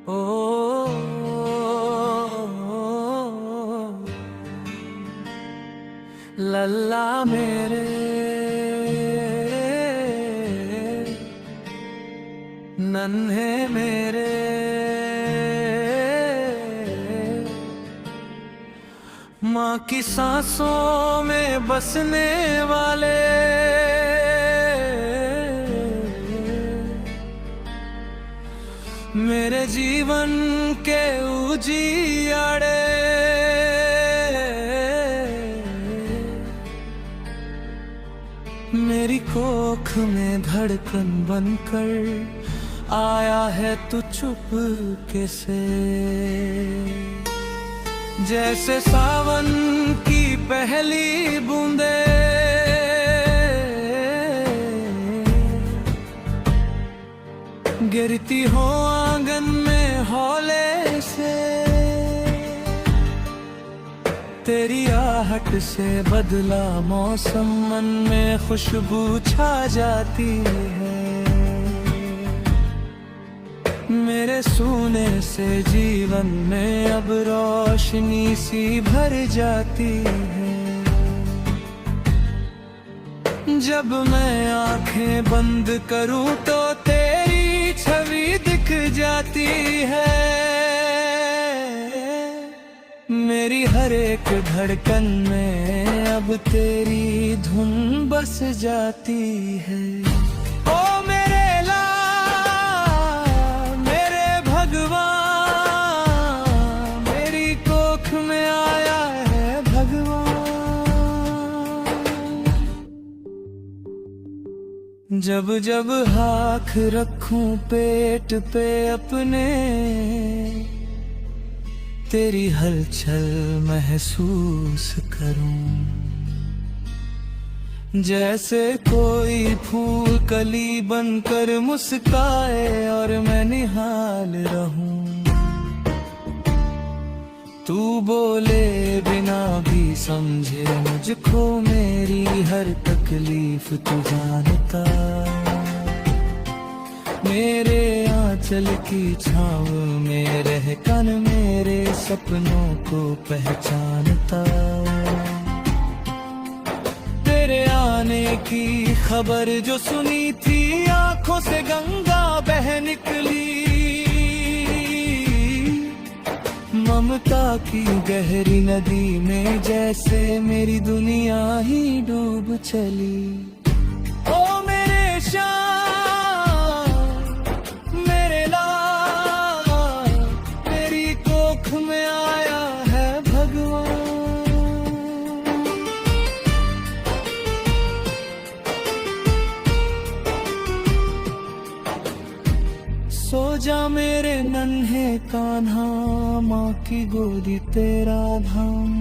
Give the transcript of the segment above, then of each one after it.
ओ लल्ला मेरे नन्हे मेरे माँ की सांसों में बसने वाले मेरे जीवन के उजियारे मेरी कोख में धड़कन बनकर आया है तू चुपके से। जैसे सावन की पहली बूंदे गिरती हो आंगन में हौले से, तेरी आहट से बदला मौसम मन में खुशबू छा जाती है। मेरे सूने से जीवन में अब रोशनी सी भर जाती है। जब मैं आंखें बंद करूं तो तेरी छवि दिख जाती है। मेरी हर एक धड़कन में अब तेरी धुन बस जाती है। ओ मेरे जब जब हाथ रखूं पेट पे अपने, तेरी हलचल महसूस करूं। जैसे कोई फूल कली बनकर मुस्काए और मैं निहाल रहूं। तू बोले बिना भी समझे मुझको, मेरी हर तकलीफ तू जानता। मेरे आंचल की छाँव में रहकर मेरे सपनों को पहचानता। तेरे आने की खबर जो सुनी थी, आंखों से गंगा बह निकली। ममता की गहरी नदी में जैसे मेरी दुनिया ही डूब चली। ओ मेरे श्याम मेरे लाल, तेरी कोख में आया है भगवान। सो जा मेरे नन्हे कान्हा, माँ की गोदी तेरा धाम।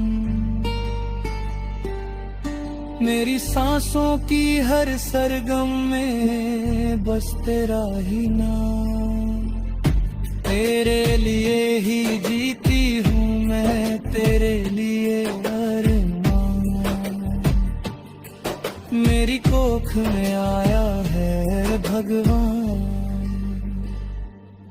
मेरी सांसों की हर सरगम में बस तेरा ही नाम। तेरे लिए ही जीती हूँ मैं, तेरे लिए अरमान। मेरी कोख में आया है भगवान।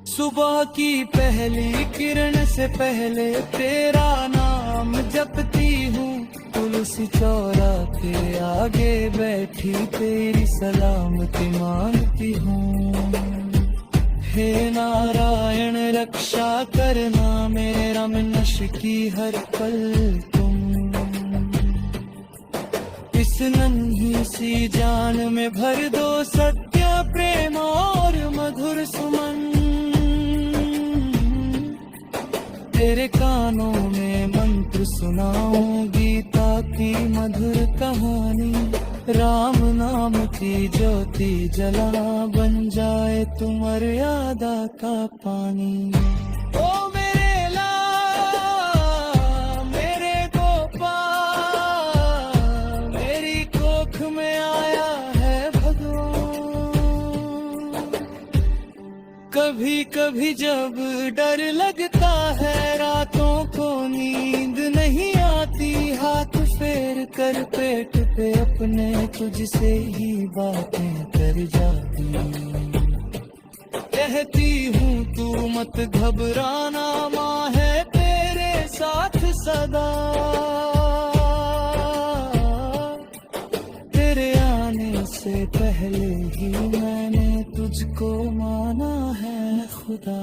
सुबह की पहली किरण से पहले तेरा नाम जपती हूँ। तुलसी चौरा के आगे बैठी तेरी सलामती मांगती हूँ। हे नारायण रक्षा करना मेरा नश की हर पल तुम। इस नन्ही सी जान में भर दो सत्य प्रेम और मधुर सुमन। तेरे कानों में मंत्र सुनाऊं गीता की मधुर कहानी। राम नाम की ज्योति जला बन जाए तू मर्यादा का पानी। ओ मेरे लाल मेरे गोपाल, मेरी कोख में आया है भगवान। कभी कभी जब डर लगता है, रातों को नींद नहीं आती, हाथ फेर कर पेट पे अपने तुझसे ही बातें कर जाती। कहती हूँ तू मत घबराना, माँ है तेरे साथ सदा। तेरे आने से पहले ही मैंने तुझको माना है खुदा।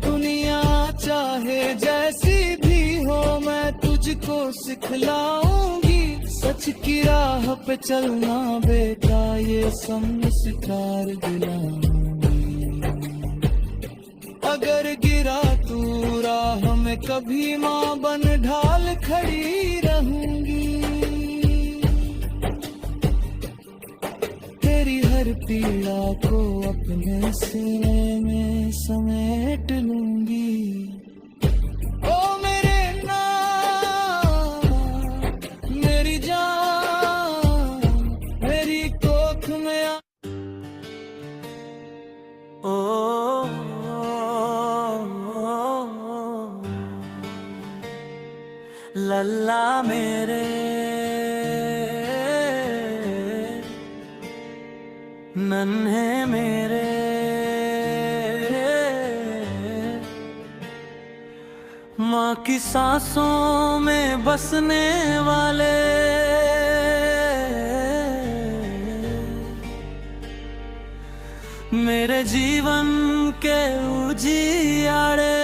दुनिया चाहे जैसी भी हो मैं तुझको सिखलाऊंगी, सच की राह पे चलना बेटा ये संस्कार दिलाऊंगी। अगर गिरा तू राह में कभी माँ बन ढाल खड़ी रहूंगी। तेरी हर पीड़ा को अपने सीने में समेट लूंगी। ओ मेरे नाम मेरी जान मेरी कोख में लल्ला मेरे नन्हे मेरे माँ की सांसों में बसने वाले, मेरे जीवन के उजियारे।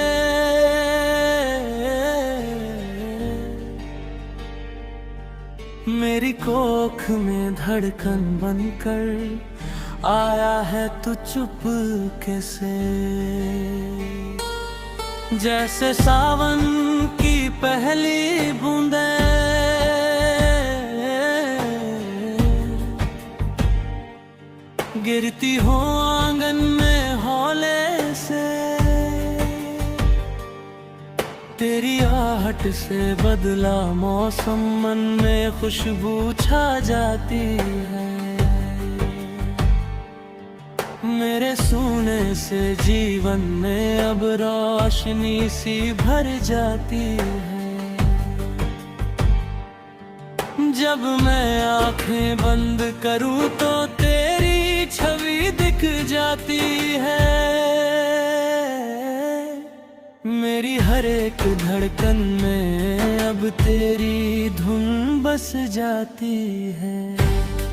मेरी कोख में धड़कन बनकर आया है तू चुपके से। जैसे सावन की पहली बूंदें गिरती हो आंगन में हौले से, तेरी आहट से बदला मौसम मन में खुशबू छा जाती है। मेरे सूने से जीवन में अब रोशनी सी भर जाती है। जब मैं आंखें बंद करूं तो तेरी छवि दिख जाती है। मेरी हर एक धड़कन में अब तेरी धुन बस जाती है।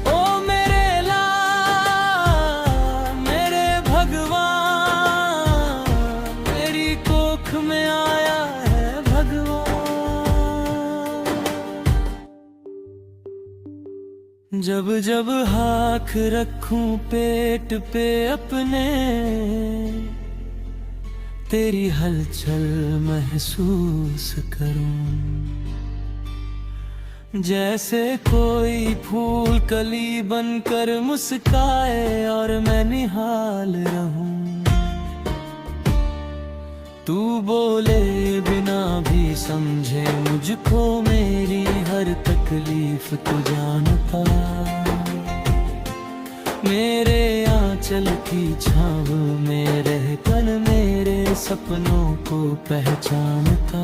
ओ मेरे लाल मेरे भगवान, मेरी कोख में आया है भगवान। जब जब हाथ रखूं पेट पे अपने, तेरी हलचल महसूस करूं। जैसे कोई फूल कली बनकर मुस्काए और मैं निहाल रहूं। तू बोले बिना भी समझे मुझको, मेरी हर तकलीफ तू जानता। मेरे आंचल की छाव में रहकर मेरे सपनों को पहचानता।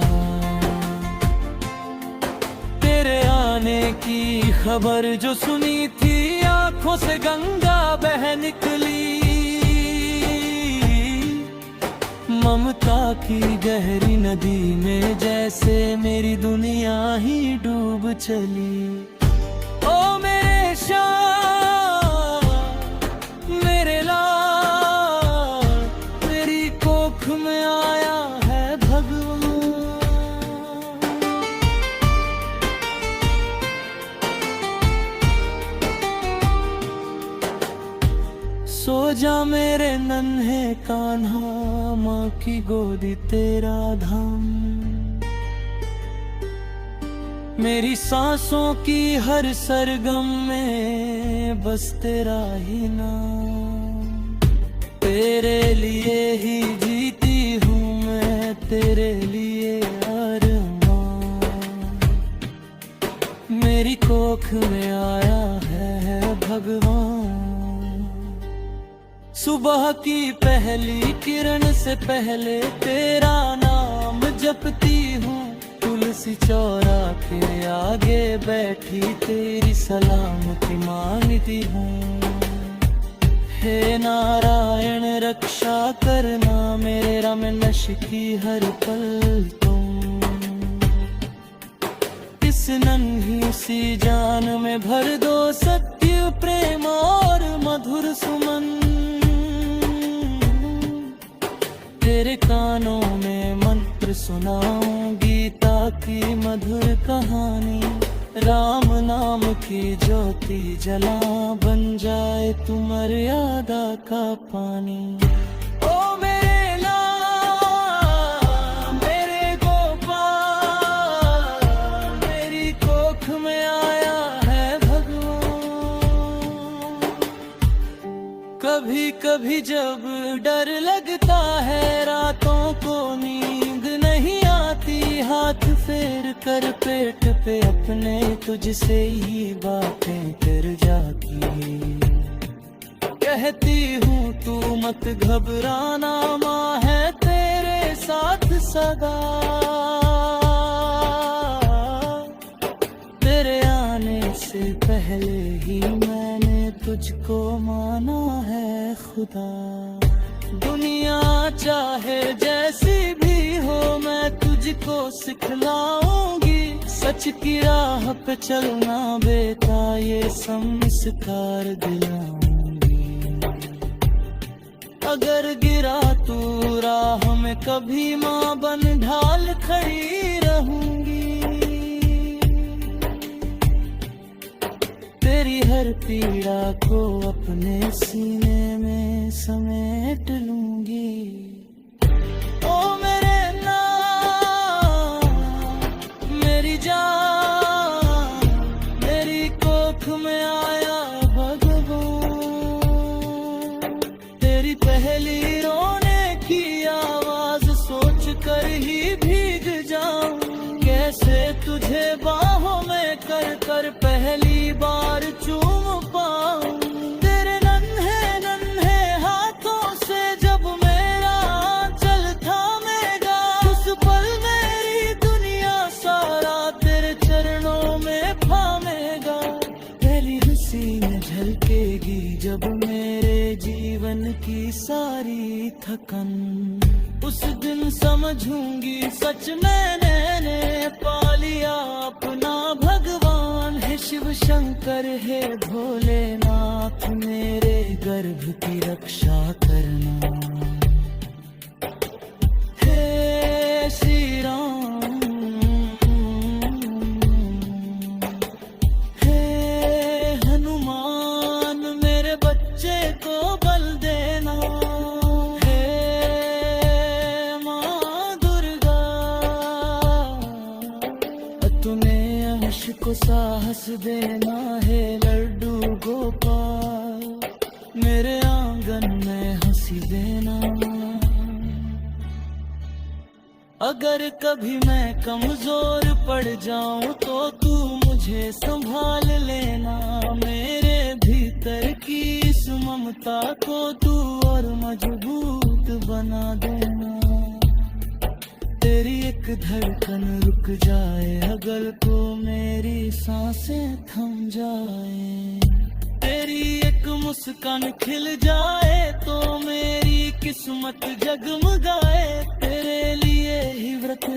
तेरे आने की खबर जो सुनी थी आंखों से गंगा बह निकली। ममता की गहरी नदी में जैसे मेरी दुनिया ही डूब चली। ओ मेरे श्याम मेरे लाल, मेरी कोख में आया है भगवान। सो जा मेरे नन्हे कान्हा, माँ की गोदी तेरा धाम। मेरी सांसों की हर सरगम में बस तेरा ही नाम। तेरे लिए ही जीती हूँ मैं, तेरे लिए अरमान। मेरी कोख में आया है भगवान। सुबह की पहली किरण से पहले तेरा नाम जपती हूँ। तुलसी चौरा के आगे बैठी तेरी सलामती मांगती हूँ। हे नारायण रक्षा करना मेरा, मैं नश की हर पल तुम। इस नन्ही सी जान में भर दो सत्य प्रेम और मधुर सुमन। तेरे कानों में मंत्र सुनाऊं गीता की मधुर कहानी। राम नाम की ज्योति जला बन जाए तू मर्यादा का पानी। ओ मेरे लाल मेरे गोपाल, मेरी कोख में आया है भगवान। कभी कभी जब डर लगता है रातों को नींद नहीं आती, हाथ फेर कर पेट पे अपने तुझसे ही बातें कर जाती। कहती हूँ तू मत घबराना, माँ है तेरे साथ सदा। तेरे आने से पहले ही मैंने तुझको माना है खुदा। दुनिया चाहे जैसी भी हो मैं तुझको सिखलाऊंगी, सच की राह पे चलना बेटा ये संस्कार दिलाऊंगी। अगर गिरा तू राह में कभी माँ बन ढाल खड़ी रहूंगी। तेरी हर पीड़ा को अपने सीने में समेट लूंगी। ओ मेरे नाम मेरी जान, मेरी कोख में आया भगवान। तेरी पहली रोने की आवाज सोच कर ही भीग जाऊं। कैसे तुझे बाहों में कर कर पहली बार चूम पाऊं। तेरे नन्हे नन्हे हाथों से जब मेरा आंचल थामेगा, उस पल मेरी दुनिया सारा तेरे चरणों में थामेगा। पहली हंसी में झलकेगी जब मेरे जीवन की सारी थकन। उस दिन समझूंगी सच मैंने पा लिया अपना भगवान। है शिव शंकर है भोलेनाथ मेरे गर्भ की रक्षा करना। हे श्री राम हे हनुमान मेरे बच्चे को बल देना। को साहस देना है लड्डू गोपाल, मेरे आंगन में हंसी देना। अगर कभी मैं कमजोर पड़ जाऊं तो तू मुझे संभाल लेना। मेरे भीतर की इस ममता को तू और मजबूत बना देना। तेरी एक धड़कन रुक जाए अगर को मेरी सांसें थम जाए। तेरी एक मुस्कान खिल जाए तो मेरी किस्मत जगमगाए। तेरे लिए ही व्रत